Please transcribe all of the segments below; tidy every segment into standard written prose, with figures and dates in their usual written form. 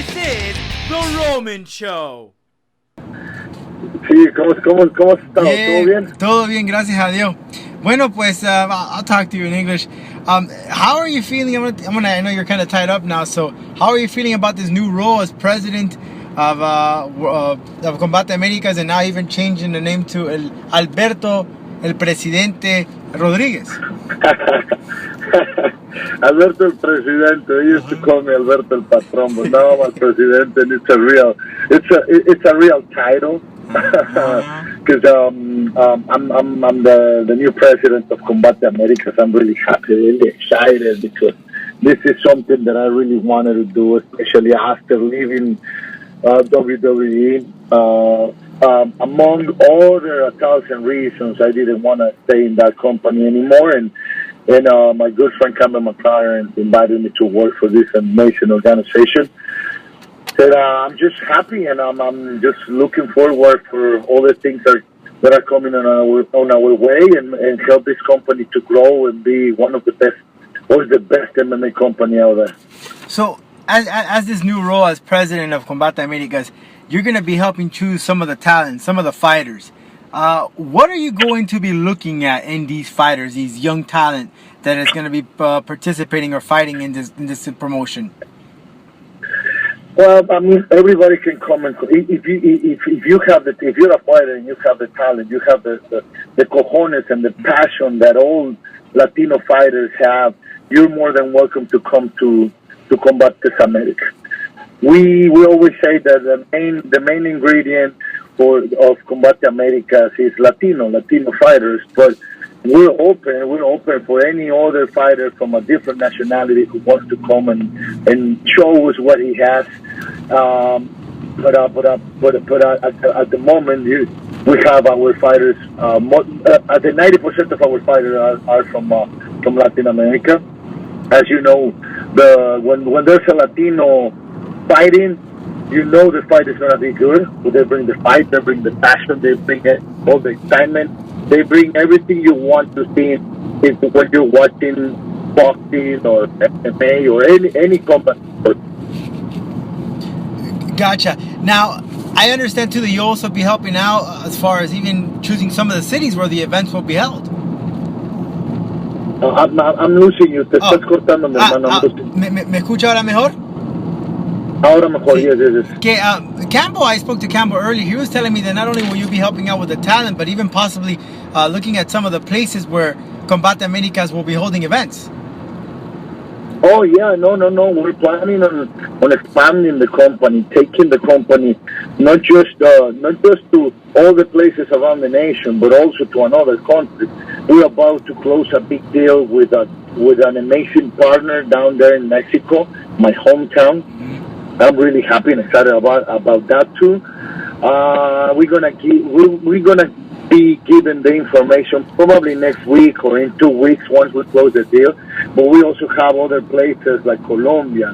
This is The Roman Show. Sí, ¿cómo has estado? ¿Todo bien? Todo bien, gracias a Dios. Bueno, pues I'll talk to you in English. How are you feeling? I know you're kind of tied up now, so how are you feeling about this new role as president of Combate Americas, and now even changing the name to Alberto, el Presidente Rodriguez? Alberto el Presidente. They used to call me Alberto el Patrón, but now I'm a Presidente, and it's a real title. Because I'm the new president of Combate Americas. I'm really happy, really excited, because this is something that I really wanted to do, especially after leaving WWE. Among other 1,000 reasons, I didn't want to stay in that company anymore, and my good friend Cameron McLaren invited me to work for this amazing organization. That I'm just happy, and I'm just looking forward for all the things that are coming on our way, and help this company to grow and be one of the best, or the best MMA company out there. So, as this new role as president of Combate Americas, you're going to be helping choose some of the talent, some of the fighters. What are you going to be looking at in these fighters, these young talent that is going to be participating or fighting in this promotion? Well, I mean, everybody can come and if you're a fighter and you have the talent, you have the cojones and the passion that all Latino fighters have, you're more than welcome to come to Combate Americas. We always say that the main ingredient of Combate Americas is Latino fighters, but we're open for any other fighter from a different nationality who wants to come and show us what he has. But at the moment, we have our fighters. At the 90% of our fighters are from Latin America. As you know, when there's a Latino fighting, you know the fight is going to be good. They bring the fight, they bring the passion, they bring all the excitement. They bring everything you want to see when you're watching boxing or MMA or any combat sport. Gotcha. Now, I understand too that you'll also be helping out as far as even choosing some of the cities where the events will be held. I'm losing you. Te estás cortando, mi hermano. ¿Me escucha ahora mejor? Ahora mejor, yes. Campbell, I spoke to Campbell earlier. He was telling me that not only will you be helping out with the talent, but even possibly looking at some of the places where Combate Americas will be holding events. Oh yeah, no. We're planning on expanding the company, taking the company not just to all the places around the nation, but also to another country. We're about to close a big deal with an amazing partner down there in Mexico, my hometown. I'm really happy and excited about that too. We're gonna be given the information probably next week or in 2 weeks once we close the deal. But we also have other places like Colombia,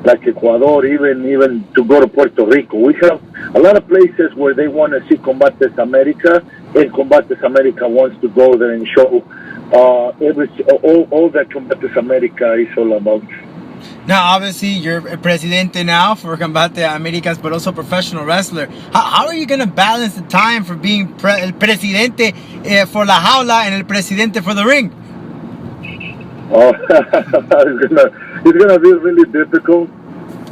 like Ecuador, even to go to Puerto Rico. We have a lot of places where they want to see Combate America, and Combate America wants to go there and show all that Combate America is all about. Now, obviously, you're a presidente now for Combate Americas, but also a professional wrestler. How are you going to balance the time for being el presidente for la jaula and el presidente for the ring? Oh, it's gonna be really difficult.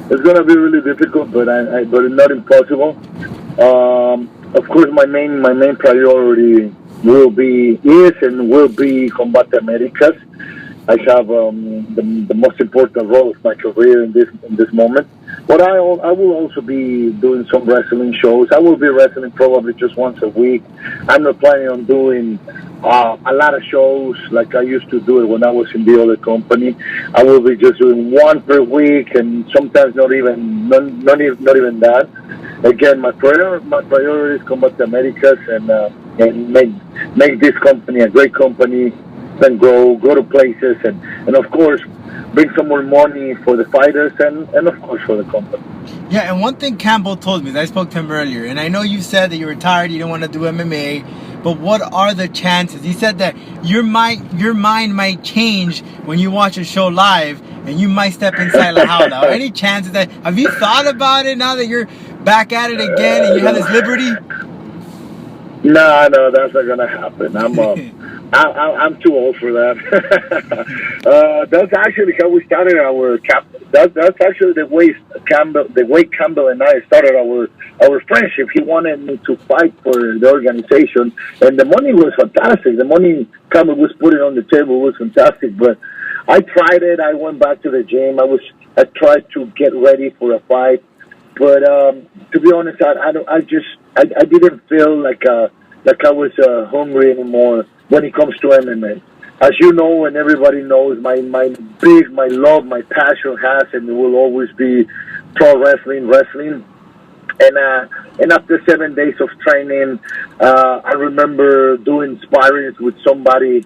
It's gonna be really difficult, but it's not impossible. Of course, my main priority will be Combate Americas. I have the most important role of my career in this moment. But I will also be doing some wrestling shows. I will be wrestling probably just once a week. I'm not planning on doing a lot of shows like I used to do it when I was in the other company. I will be just doing one per week, and sometimes not even that. Again, my priority is Combate Americas and make this company a great company. And go to places and of course bring some more money for the fighters and of course for the company. Yeah, and one thing Campbell told me, I spoke to him earlier, and I know you said that you're retired, you don't want to do MMA, but what are the chances? He said that your mind might change when you watch a show live and you might step inside La Jaula. Any chances that, have you thought about it now that you're back at it again and you have this liberty? No, that's not gonna happen. I'm too old for that. That's actually how we started our cap. That's actually the way Campbell and I started our friendship. He wanted me to fight for the organization, and the money was fantastic. The money Campbell was putting on the table was fantastic. But I tried it. I went back to the gym. I tried to get ready for a fight, but to be honest, I didn't feel like I was hungry anymore when it comes to MMA. As you know, and everybody knows, my love, my passion has and will always be pro wrestling. And after 7 days of training, I remember doing sparring with somebody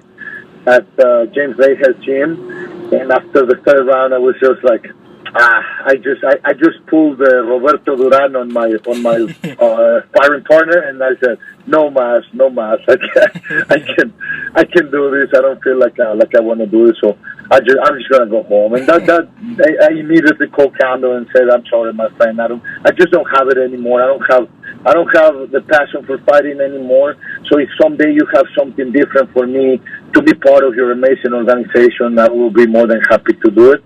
at James Vega's gym, and after the third round, I was just like, I just pulled Roberto Duran on my sparring partner, and I said, no mas, I can do this. I don't feel like I want to do it, so I'm just gonna go home. And I immediately called Campbell and said, I'm sorry, my friend, I just don't have it anymore. I don't have the passion for fighting anymore. So if someday you have something different for me to be part of your amazing organization, I will be more than happy to do it.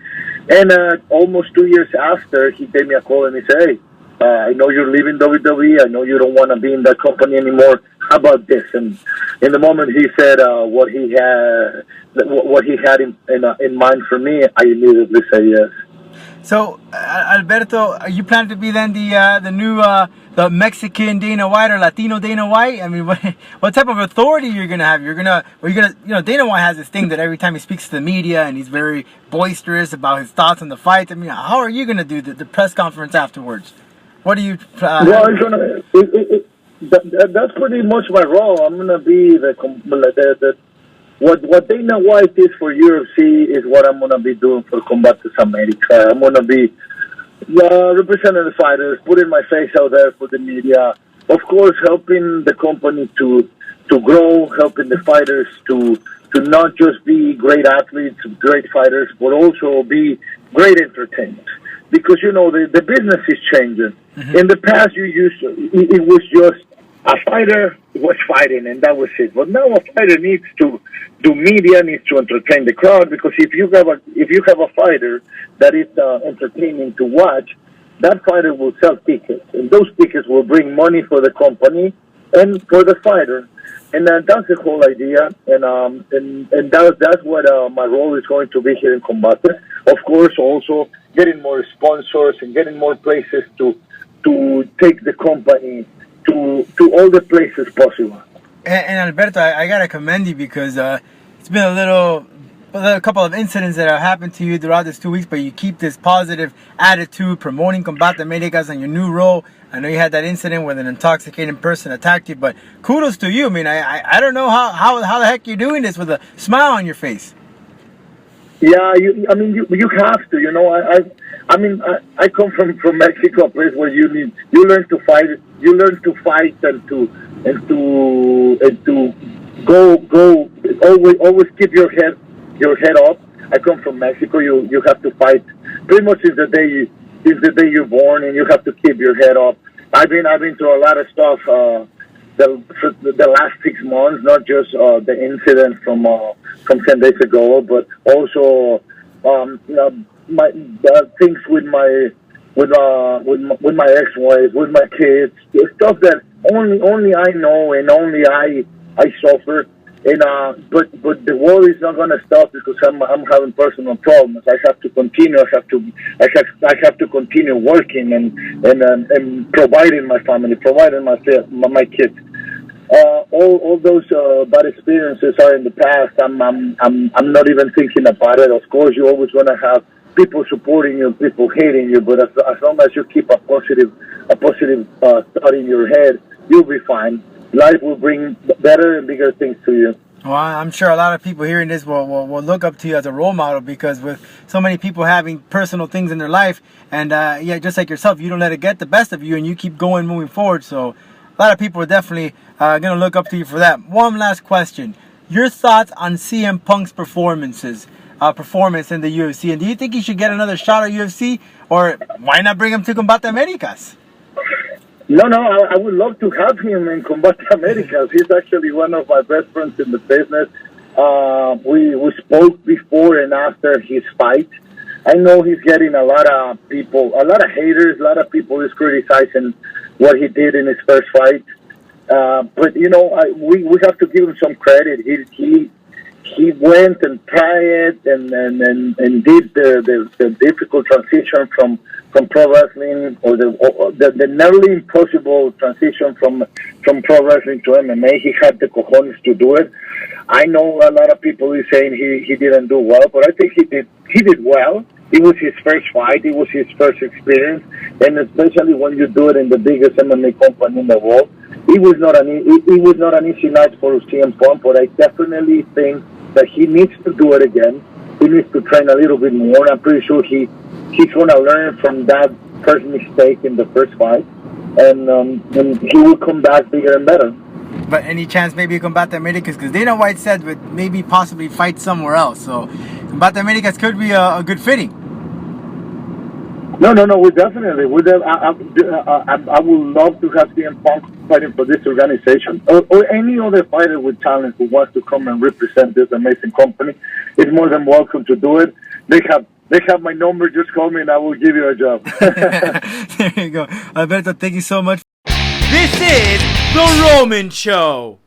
And almost 2 years after, he gave me a call and he said, hey, I know you're leaving WWE. I know you don't want to be in that company anymore. How about this? And in the moment he said what he had in mind for me, I immediately said yes. So, Alberto, are you planning to be then the new the Mexican Dana White or Latino Dana White? I mean, what type of authority you're gonna have? Dana White has this thing that every time he speaks to the media and he's very boisterous about his thoughts on the fight. I mean, how are you gonna do the press conference afterwards? What do you? Well, that's pretty much my role. I'm gonna be what Dana White is for UFC is what I'm gonna be doing for Combate Americas. I'm gonna be representing the fighters, putting my face out there for the media. Of course, helping the company to grow, helping the fighters to not just be great athletes, great fighters, but also be great entertainers. Because the business is changing. Mm-hmm. In the past, it was just a fighter was fighting and that was it. But now a fighter needs to do media, needs to entertain the crowd. Because if you have a fighter that is entertaining to watch, that fighter will sell tickets, and those tickets will bring money for the company and for the fighter. And that's the whole idea. And that's what my role is going to be here in Combate. Of course, also getting more sponsors and getting more places to take the company to all the places possible. And Alberto, I gotta commend you because it's been a couple of incidents that have happened to you throughout this 2 weeks, but you keep this positive attitude, promoting Combate Americas on your new role. I know you had that incident with an intoxicating person attacked you, but kudos to you. I mean, I don't know how the heck you're doing this with a smile on your face. Yeah, you have to. I come from Mexico, a place where you learn to fight. You learn to fight and to go. Always keep your head up. I come from Mexico. You have to fight pretty much since the day you're born, and you have to keep your head up. I've been through a lot of stuff the last 6 months, not just the incident from 10 days ago, but also my things with my ex-wife, with my kids, stuff that only I know and only I suffer. And but the war is not going to stop because I'm having personal problems. I have to continue. I have to continue working and providing my family, providing my kids. All those bad experiences are in the past. I'm not even thinking about it. Of course, you're always going to have people supporting you, people hating you. But as long as you keep a positive thought in your head, you'll be fine. Life will bring better and bigger things to you. Well, I'm sure a lot of people hearing this will look up to you as a role model, because with so many people having personal things in their life, and just like yourself, you don't let it get the best of you, and you keep going, moving forward. So a lot of people are definitely going to look up to you for that. One last question. Your thoughts on CM Punk's performances. performance in the UFC. And do you think he should get another shot at UFC, or why not bring him to Combate Americas? No, I would love to have him in Combate Americas. He's actually one of my best friends in the business. We spoke before and after his fight. I know he's getting a lot of people, a lot of haters, a lot of people is criticizing what he did in his first fight. But you know, we have to give him some credit. He went and tried and did the difficult transition from pro wrestling, or the nearly impossible transition from pro wrestling to MMA. He had the cojones to do it. I know a lot of people is saying he didn't do well, but I think he did well. It was his first fight. It was his first experience, and especially when you do it in the biggest MMA company in the world, it was not an easy night for CM Punk. But I definitely think that he needs to do it again. He needs to train a little bit more. I'm pretty sure he's going to learn from that first mistake in the first fight, and he will come back bigger and better. But any chance maybe Combate Americas, because Dana White said would maybe possibly fight somewhere else, so Combate Americas could be a good fitting. No, we definitely. I would love to have CM Punk fighting for this organization, or any other fighter with talent who wants to come and represent this amazing company is more than welcome to do it. They have my number. Just call me and I will give you a job. There you go, Alberto. Thank you so much. This is The Roman Show.